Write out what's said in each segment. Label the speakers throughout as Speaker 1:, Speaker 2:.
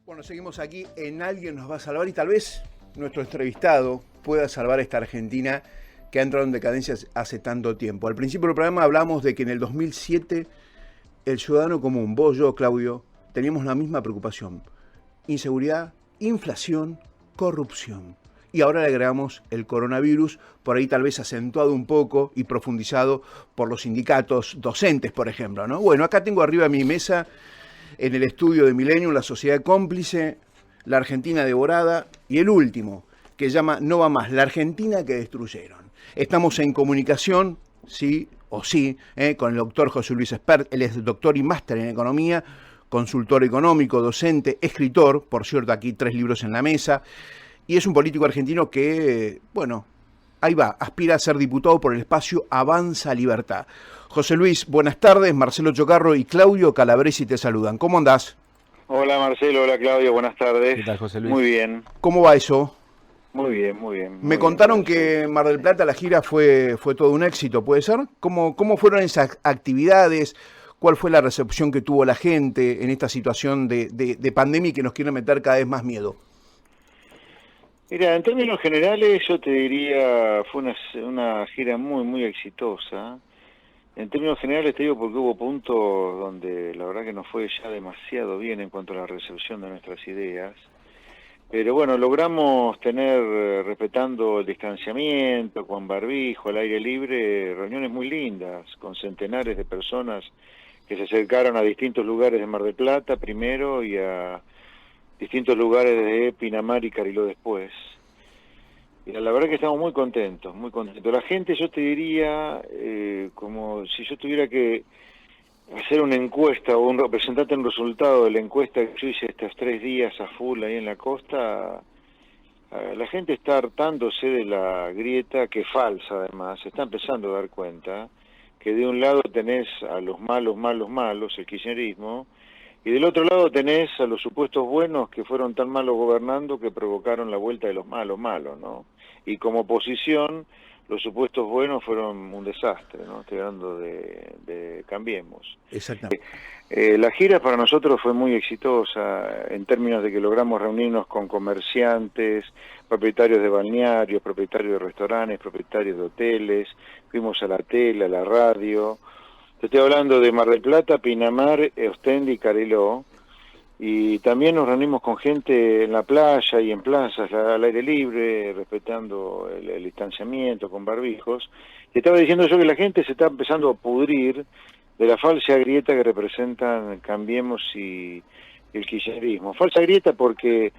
Speaker 1: Bueno, seguimos aquí en Alguien nos va a salvar y tal vez nuestro entrevistado pueda salvar esta Argentina que ha entrado en decadencia hace tanto tiempo. Al principio del programa hablamos de que en el 2007 el ciudadano común, vos, yo, Claudio, teníamos la misma preocupación. Inseguridad, inflación, corrupción. Y ahora le agregamos el coronavirus, por ahí tal vez acentuado un poco y profundizado por los sindicatos docentes, por ejemplo, ¿no? Bueno, acá tengo arriba mi mesa, en el estudio de Millennium, la sociedad cómplice, la Argentina devorada y el último, que llama No va más, la Argentina que destruyeron. Estamos en comunicación, sí o sí, con el doctor José Luis Espert. Él es doctor y máster en economía, consultor económico, docente, escritor, por cierto, aquí 3 libros en la mesa, y es un político argentino que, bueno, ahí va, aspira a ser diputado por el espacio Avanza Libertad. José Luis, buenas tardes. Marcelo Chocarro y Claudio Calabresi te saludan. ¿Cómo andás?
Speaker 2: Hola Marcelo, hola Claudio, buenas tardes.
Speaker 3: ¿Qué tal, José Luis?
Speaker 2: Muy bien.
Speaker 1: ¿Cómo va eso?
Speaker 2: Muy bien, muy bien.
Speaker 1: Me contaron que en Mar del Plata la gira fue todo un éxito, ¿puede ser? ¿Cómo fueron esas actividades? ¿Cuál fue la recepción que tuvo la gente en esta situación de pandemia y que nos quiere meter cada vez más miedo?
Speaker 2: Mira, en términos generales yo te diría, fue una gira muy exitosa. En términos generales te digo porque hubo puntos donde la verdad que nos fue ya demasiado bien en cuanto a la recepción de nuestras ideas. Pero bueno, logramos tener, respetando el distanciamiento, con barbijo, al aire libre, reuniones muy lindas, con centenares de personas que se acercaron a distintos lugares de Mar del Plata primero y a distintos lugares de Pinamar y Cariló después. Y la verdad que estamos muy contentos, muy contentos. La gente, yo te diría, como si yo tuviera que hacer una encuesta o presentarte un resultado de la encuesta que yo hice estos 3 días a full ahí en la costa, la gente está hartándose de la grieta, que es falsa además, se está empezando a dar cuenta que de un lado tenés a los malos, el kirchnerismo, y del otro lado tenés a los supuestos buenos que fueron tan malos gobernando que provocaron la vuelta de los malos, ¿no? Y como oposición, los supuestos buenos fueron un desastre, ¿no? Estoy hablando de Cambiemos.
Speaker 1: Exactamente.
Speaker 2: La gira para nosotros fue muy exitosa en términos de que logramos reunirnos con comerciantes, propietarios de balnearios, propietarios de restaurantes, propietarios de hoteles, fuimos a la tele, a la radio. Te estoy hablando de Mar del Plata, Pinamar, Ostende y Cariló. Y también nos reunimos con gente en la playa y en plazas al aire libre, respetando el distanciamiento, con barbijos. Y estaba diciendo yo que la gente se está empezando a pudrir de la falsa grieta que representan Cambiemos y el kirchnerismo. Falsa grieta porque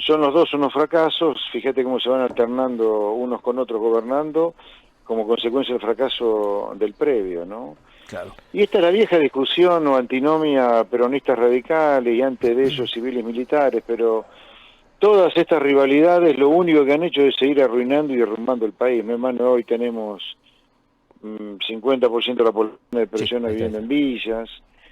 Speaker 2: son los dos unos fracasos, fíjate cómo se van alternando unos con otros gobernando, como consecuencia del fracaso del previo, ¿no?
Speaker 1: Claro.
Speaker 2: Y esta es la vieja discusión o antinomia peronistas radicales y antes de ellos civiles militares, pero todas estas rivalidades lo único que han hecho es seguir arruinando y derrumbando el país. Mi hermano, hoy tenemos 50% de la población de personas viviendo en villas.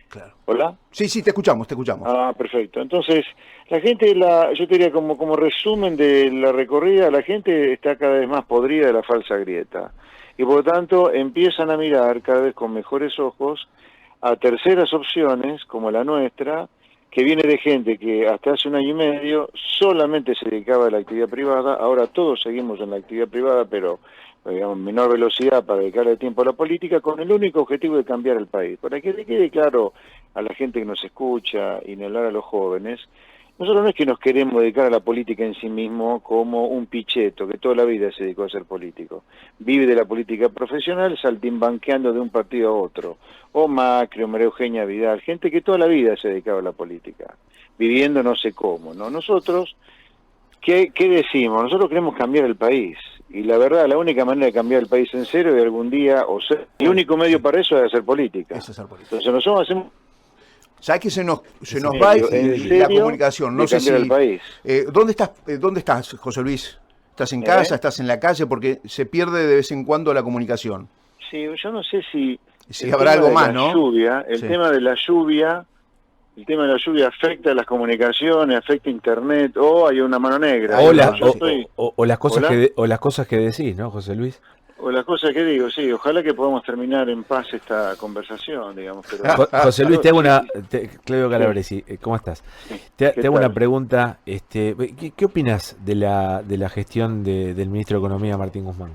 Speaker 1: Claro.
Speaker 2: ¿Hola?
Speaker 1: Sí, te escuchamos.
Speaker 2: Ah, perfecto. Entonces, la gente, yo te diría como resumen de la recorrida, la gente está cada vez más podrida de la falsa grieta. Y por lo tanto empiezan a mirar cada vez con mejores ojos a terceras opciones, como la nuestra, que viene de gente que hasta hace 1 año y medio solamente se dedicaba a la actividad privada, ahora todos seguimos en la actividad privada, pero digamos menor velocidad para dedicarle tiempo a la política, con el único objetivo de cambiar el país. Para que le quede claro a la gente que nos escucha y en hablar a los jóvenes, nosotros no es que nos queremos dedicar a la política en sí mismo como un picheto que toda la vida se dedicó a ser político. Vive de la política profesional saltimbanqueando de un partido a otro. O Macri, o María Eugenia Vidal, gente que toda la vida se dedicaba a la política, viviendo no sé cómo, ¿no? Nosotros, ¿qué decimos? Nosotros queremos cambiar el país. Y la verdad, la única manera de cambiar el país en serio es algún día, el único medio para eso es hacer política. Entonces nosotros hacemos...
Speaker 1: ¿Sabes que se nos va la comunicación? No sé si...
Speaker 2: el país.
Speaker 1: ¿Dónde estás, José Luis? ¿Estás en casa? ¿Estás en la calle? Porque se pierde de vez en cuando la comunicación.
Speaker 2: Sí, yo no sé si
Speaker 1: habrá algo más, ¿no?
Speaker 2: El tema de la lluvia afecta a las comunicaciones, afecta a internet, o hay una mano negra.
Speaker 3: O las cosas que decís, ¿no, José Luis?
Speaker 2: O las cosas que digo, sí, ojalá que podamos terminar en paz esta conversación, digamos. Pero
Speaker 3: José Luis, te hago una... Claudio Calabresi, ¿cómo estás?
Speaker 2: sí,
Speaker 3: Te hago una pregunta. ¿Qué opinas de la gestión del ministro de Economía, Martín Guzmán?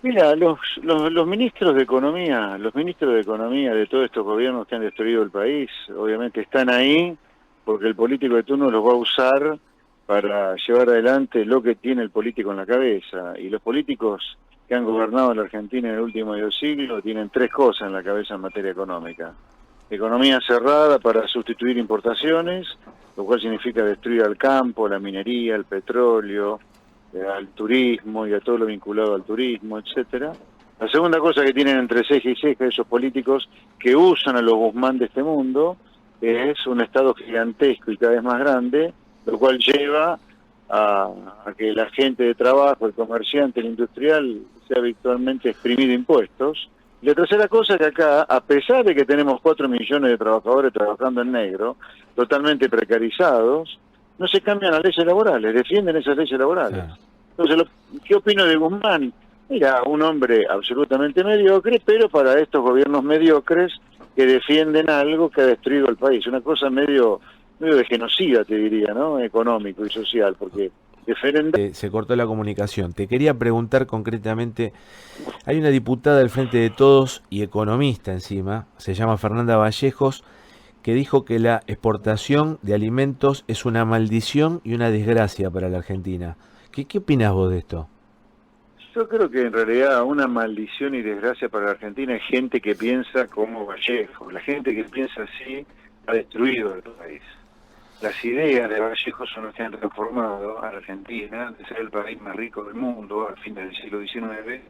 Speaker 2: Mira, los ministros de Economía, de todos estos gobiernos que han destruido el país, obviamente están ahí porque el político de turno los va a usar para llevar adelante lo que tiene el político en la cabeza. Y los políticos que han gobernado la Argentina en el último medio siglo tienen tres cosas en la cabeza en materia económica. Economía cerrada para sustituir importaciones, lo cual significa destruir al campo, la minería, el petróleo, al turismo y a todo lo vinculado al turismo, etcétera. La segunda cosa que tienen entre ceja y ceja esos políticos que usan a los Guzmán de este mundo es un Estado gigantesco y cada vez más grande, lo cual lleva a que la gente de trabajo, el comerciante, el industrial, sea virtualmente exprimido impuestos. Y la tercera cosa es que acá, a pesar de que tenemos 4 millones de trabajadores trabajando en negro, totalmente precarizados, no se cambian las leyes laborales, defienden esas leyes laborales. Entonces, ¿qué opino de Guzmán? Mira, un hombre absolutamente mediocre, pero para estos gobiernos mediocres que defienden algo que ha destruido el país. Una cosa medio de genocida, te diría, ¿no? Económico y social, porque
Speaker 3: se cortó la comunicación. Te quería preguntar concretamente, hay una diputada del Frente de Todos y economista encima, se llama Fernanda Vallejos, que dijo que la exportación de alimentos es una maldición y una desgracia para la Argentina. ¿Qué opinas vos de esto?
Speaker 2: Yo creo que en realidad una maldición y desgracia para la Argentina es gente que piensa como Vallejo. La gente que piensa así ha destruido el país. Las ideas de Vallejo son las que han transformado a la Argentina de ser el país más rico del mundo al fin del siglo XIX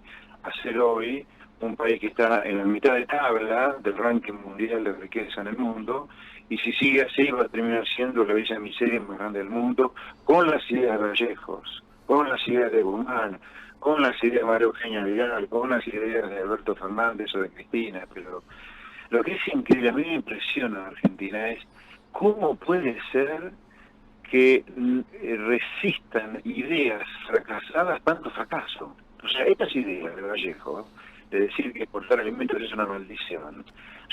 Speaker 2: a ser hoy un país que está en la mitad de tabla del ranking mundial de riqueza en el mundo, y si sigue así va a terminar siendo la villa miseria más grande del mundo, con las ideas de Vallejos, con las ideas de Guzmán, con las ideas de María Eugenia Vidal, con las ideas de Alberto Fernández o de Cristina. Pero lo que es increíble, a mí me impresiona en Argentina es cómo puede ser que resistan ideas fracasadas tanto fracaso. O sea, estas ideas de Vallejo, de decir que exportar alimentos es una maldición,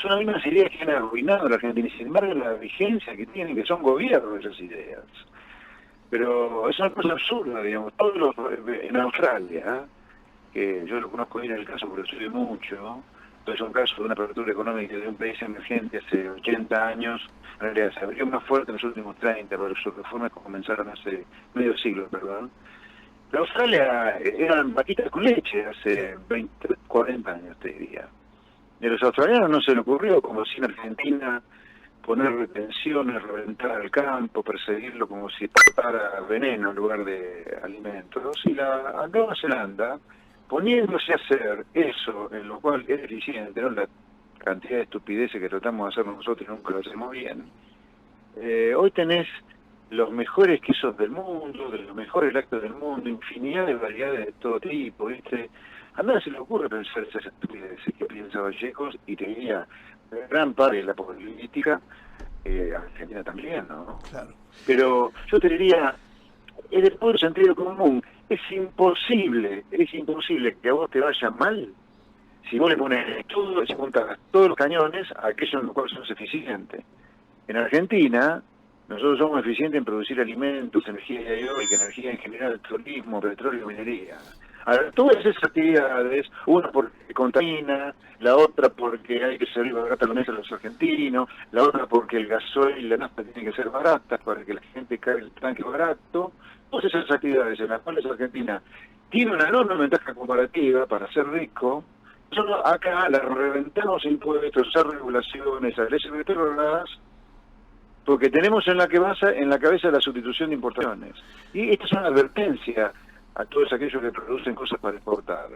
Speaker 2: son las mismas ideas que han arruinado a la Argentina, y sin embargo la vigencia que tienen, que son gobiernos esas ideas. Pero es una cosa absurda, digamos. En Australia, que yo lo conozco bien el caso porque lo estudio mucho, es un caso de una apertura económica de un país emergente hace 80 años, en realidad se abrió más fuerte en los últimos 30, pero sus reformas comenzaron hace medio siglo, perdón. Pero Australia eran vaquitas con leche hace 20, 40 años, te diría. Y a los australianos no se les ocurrió, como si en Argentina, poner retenciones, reventar el campo, perseguirlo como si exportara veneno en lugar de alimentos. Y a Nueva Zelanda, poniéndose a hacer eso, en lo cual es deficiente, ¿no? La cantidad de estupideces que tratamos de hacer nosotros y nunca lo hacemos bien. Hoy tenés los mejores quesos del mundo, de los mejores lácteos del mundo, infinidad de variedades de todo tipo, ¿viste? A nadie se le ocurre pensar esas estupideces que piensa Vallejos, y te diría, gran parte de la política, Argentina también, ¿no? Claro. Pero yo te diría, es de puro sentido común, es imposible que a vos te vaya mal si vos le pones todo, si apuntas todos los cañones a aquellos en los cuales sos eficiente. En Argentina, nosotros somos eficientes en producir alimentos, energía eólica, energía en general, turismo, petróleo, minería. Ahora, todas esas actividades, una porque contamina, la otra porque hay que servir barata la mesa a los argentinos, la otra porque el gasoil y la nafta tienen que ser baratas para que la gente cargue el tanque barato. Todas esas actividades en las cuales Argentina tiene una enorme ventaja comparativa para ser rico, nosotros acá la reventamos impuestos, a regulaciones, a leyes retrógradas, porque tenemos en la cabeza la sustitución de importaciones. Y esta es una advertencia a todos aquellos que producen cosas para exportar.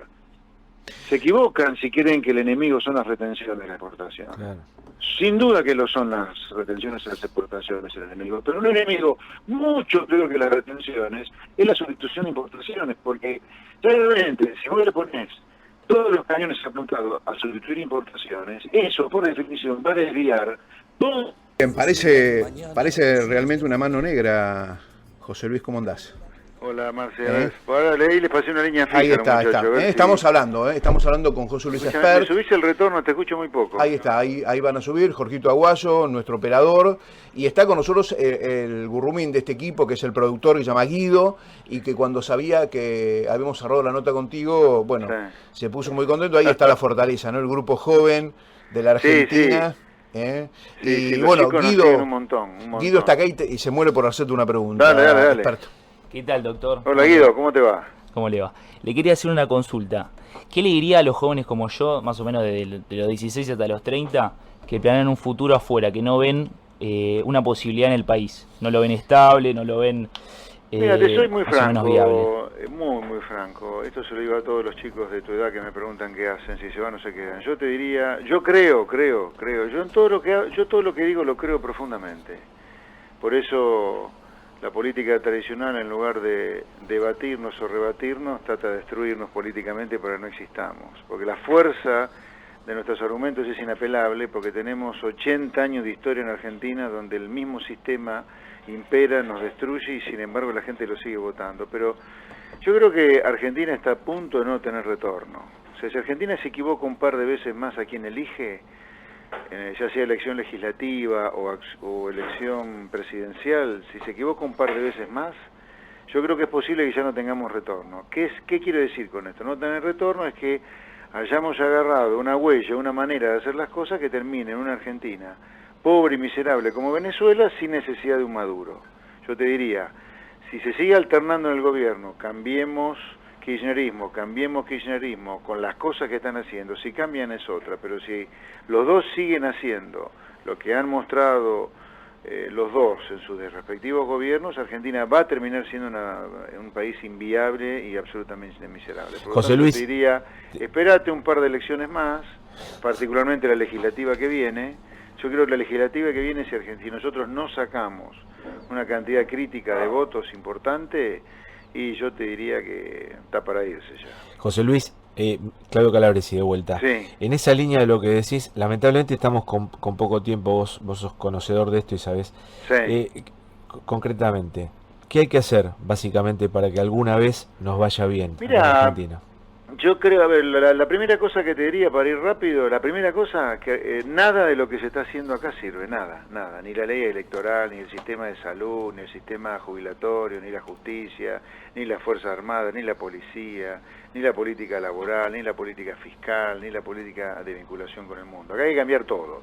Speaker 2: Se equivocan si creen que el enemigo son las retenciones de la exportación. Claro. Sin duda que lo son las retenciones de las exportaciones el enemigo, pero un enemigo mucho peor que las retenciones es la sustitución de importaciones, porque realmente si vos le pones todos los cañones apuntados a sustituir importaciones, eso por definición va a desviar todo.
Speaker 1: Parece realmente una mano negra, José Luis, ¿cómo andás?
Speaker 2: Hola, Marcelo. Ahora leí y les pasé una línea fija.
Speaker 1: Ahí está,
Speaker 2: muchacho,
Speaker 1: está.
Speaker 2: Si...
Speaker 1: Estamos hablando con José Luis
Speaker 2: Escuchame,
Speaker 1: Espert.
Speaker 2: me subiste el retorno, te escucho muy poco.
Speaker 1: Ahí está, ahí van a subir, Jorgito Aguayo, nuestro operador, y está con nosotros el gurrumín de este equipo, que es el productor, que se llama Guido, y que cuando sabía que habíamos cerrado la nota contigo, bueno, sí, se puso muy contento. Ahí está la fortaleza, ¿no? El grupo joven de la Argentina.
Speaker 2: Sí,
Speaker 1: y bueno,
Speaker 2: Guido, un montón.
Speaker 1: Guido está acá y se muere por hacerte una pregunta.
Speaker 2: Dale.
Speaker 1: Experto.
Speaker 4: ¿Qué tal, doctor?
Speaker 2: Hola, Guido, ¿cómo te va?
Speaker 4: ¿Cómo le va? Le quería hacer una consulta. ¿Qué le diría a los jóvenes como yo, más o menos de los 16 hasta los 30, que planean un futuro afuera, que no ven una posibilidad en el país? No lo ven estable, no lo ven
Speaker 2: Mira, te soy muy
Speaker 4: más o menos
Speaker 2: franco,
Speaker 4: viable.
Speaker 2: muy franco. Esto se lo digo a todos los chicos de tu edad que me preguntan qué hacen, si se van o se quedan. Yo te diría, yo creo. Yo en todo lo que digo lo creo profundamente. Por eso la política tradicional, en lugar de debatirnos o rebatirnos, trata de destruirnos políticamente para que no existamos. Porque la fuerza de nuestros argumentos es inapelable, porque tenemos 80 años de historia en Argentina donde el mismo sistema impera, nos destruye y sin embargo la gente lo sigue votando. Pero yo creo que Argentina está a punto de no tener retorno. O sea, si Argentina se equivoca un par de veces más a quien elige, ya sea elección legislativa o elección presidencial, si se equivoca un par de veces más, yo creo que es posible que ya no tengamos retorno. ¿Qué quiero decir con esto? No tener retorno es que hayamos agarrado una huella, una manera de hacer las cosas que termine en una Argentina pobre y miserable como Venezuela, sin necesidad de un Maduro. Yo te diría, si se sigue alternando en el gobierno, cambiemos kirchnerismo con las cosas que están haciendo. Si cambian es otra, pero si los dos siguen haciendo lo que han mostrado los dos en sus respectivos gobiernos, Argentina va a terminar siendo un país inviable y absolutamente miserable. Por lo
Speaker 3: José
Speaker 2: tanto,
Speaker 3: Luis,
Speaker 2: te diría, espérate un par de elecciones más, particularmente la legislativa que viene. Yo creo que la legislativa que viene, si nosotros no sacamos una cantidad crítica de votos importante, y yo te diría que está para irse ya.
Speaker 3: José Luis, Claudio Calabresi de vuelta.
Speaker 2: Sí.
Speaker 3: En esa línea de lo que decís, lamentablemente estamos con poco tiempo, vos sos conocedor de esto y sabés.
Speaker 2: Sí.
Speaker 3: Concretamente, ¿qué hay que hacer básicamente para que alguna vez nos vaya bien en Argentina?
Speaker 2: Yo creo, a ver, la primera cosa que te diría para ir rápido, la primera cosa, que nada de lo que se está haciendo acá sirve, nada, ni la ley electoral, ni el sistema de salud, ni el sistema jubilatorio, ni la justicia, ni las Fuerzas Armadas, ni la policía, ni la política laboral, ni la política fiscal, ni la política de vinculación con el mundo. Acá hay que cambiar todo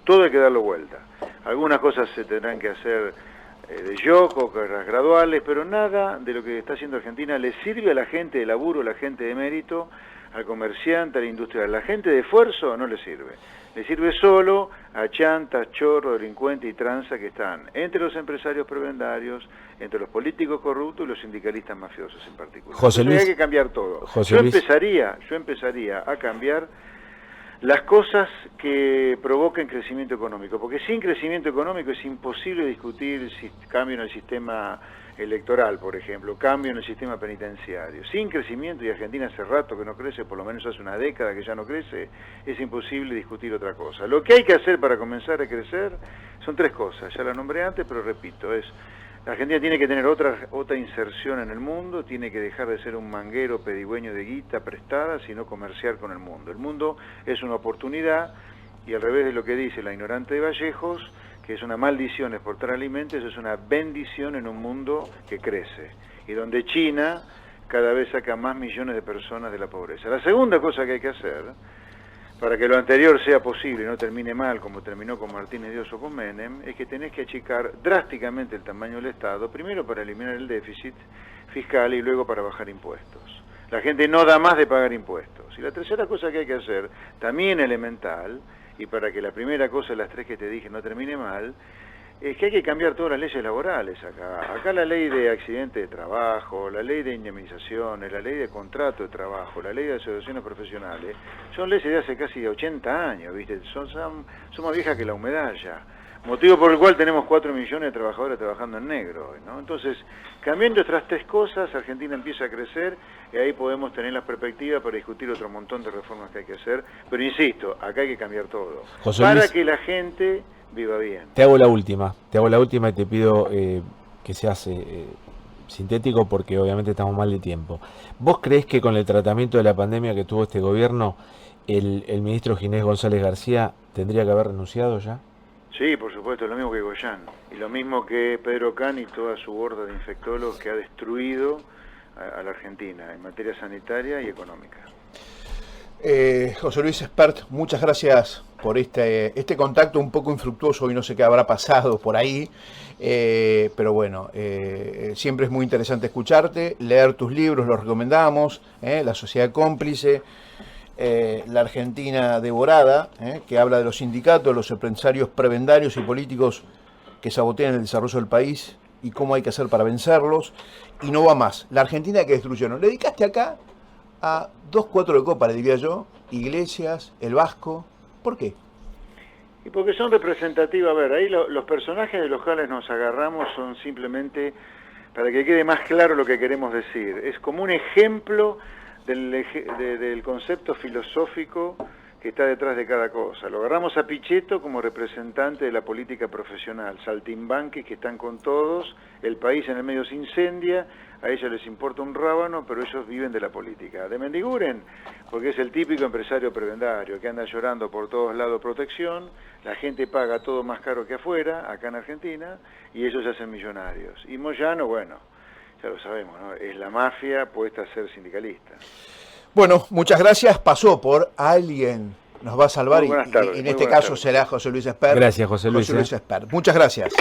Speaker 2: hay que darlo vuelta. Algunas cosas se tendrán que hacer de yoco, graduales, pero nada de lo que está haciendo Argentina le sirve a la gente de laburo, a la gente de mérito, al comerciante, a la industria. A la gente de esfuerzo no le sirve. Le sirve solo a chantas, chorros, delincuentes y tranza que están entre los empresarios prebendarios, entre los políticos corruptos y los sindicalistas mafiosos en particular.
Speaker 3: José Luis,
Speaker 2: hay que cambiar todo.
Speaker 3: José
Speaker 2: Yo
Speaker 3: Luis,
Speaker 2: empezaría a cambiar las cosas que provoquen crecimiento económico, porque sin crecimiento económico es imposible discutir cambio en el sistema electoral, por ejemplo, cambio en el sistema penitenciario. Sin crecimiento, y Argentina hace rato que no crece, por lo menos hace una década que ya no crece, es imposible discutir otra cosa. Lo que hay que hacer para comenzar a crecer son tres cosas, ya la nombré antes, pero repito, la Argentina tiene que tener otra inserción en el mundo, tiene que dejar de ser un manguero pedigüeño de guita prestada, sino comerciar con el mundo. El mundo es una oportunidad, y al revés de lo que dice la ignorante de Vallejos, que es una maldición exportar alimentos, es una bendición en un mundo que crece, y donde China cada vez saca más millones de personas de la pobreza. La segunda cosa que hay que hacer, para que lo anterior sea posible y no termine mal como terminó con Martínez Dios o con Menem, es que tenés que achicar drásticamente el tamaño del Estado, primero para eliminar el déficit fiscal y luego para bajar impuestos. La gente no da más de pagar impuestos. Y la tercera cosa que hay que hacer, también elemental, y para que la primera cosa de las tres que te dije no termine mal, es que hay que cambiar todas las leyes laborales acá. Acá la ley de accidente de trabajo, la ley de indemnizaciones, la ley de contrato de trabajo, la ley de asociaciones profesionales, son leyes de hace casi 80 años, ¿viste? Son más viejas que la humedad ya. Motivo por el cual tenemos 4 millones de trabajadores trabajando en negro, ¿no? Entonces, cambiando estas tres cosas, Argentina empieza a crecer y ahí podemos tener las perspectivas para discutir otro montón de reformas que hay que hacer. Pero insisto, acá hay que cambiar todo.
Speaker 3: José
Speaker 2: para
Speaker 3: Luis,
Speaker 2: que la gente viva bien.
Speaker 3: te hago la última y te pido que seas sintético porque obviamente estamos mal de tiempo. ¿Vos creés que con el tratamiento de la pandemia que tuvo este gobierno, el ministro Ginés González García tendría que haber renunciado ya?
Speaker 2: Sí, por supuesto, lo mismo que Goyán, y lo mismo que Pedro Can y toda su horda de infectólogos que ha destruido a la Argentina en materia sanitaria y económica.
Speaker 1: José Luis Espert, muchas gracias por este contacto un poco infructuoso y no sé qué habrá pasado por ahí, pero bueno, siempre es muy interesante escucharte, leer tus libros, los recomendamos, La Sociedad Cómplice, La Argentina Devorada, que habla de los sindicatos, los empresarios prebendarios y políticos que sabotean el desarrollo del país y cómo hay que hacer para vencerlos, y no va más, La Argentina que destruyeron. Le dedicaste acá a 2 cuatro de copa, le diría yo, Iglesias, el Vasco. ¿Por qué?
Speaker 2: Y porque son representativos. A ver, ahí los personajes de los cuales nos agarramos son simplemente para que quede más claro lo que queremos decir. Es como un ejemplo del concepto filosófico que está detrás de cada cosa. Lo agarramos a Pichetto como representante de la política profesional, saltimbanquis que están con todos, el país en el medio se incendia, a ellos les importa un rábano, pero ellos viven de la política. De Mendiguren, porque es el típico empresario prebendario que anda llorando por todos lados protección, la gente paga todo más caro que afuera, acá en Argentina, y ellos se hacen millonarios. Y Moyano, bueno, ya lo sabemos, ¿no? Es la mafia puesta a ser sindicalista.
Speaker 1: Bueno, muchas gracias. Pasó por alguien. Nos va a salvar y en este caso
Speaker 2: tardes.
Speaker 1: Será José Luis Espert.
Speaker 3: Gracias, José Luis.
Speaker 1: Espert. Muchas gracias.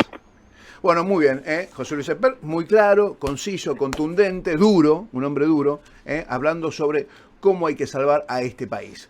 Speaker 1: Bueno, muy bien, José Luis Espert, muy claro, conciso, contundente, duro, un hombre duro, hablando sobre cómo hay que salvar a este país.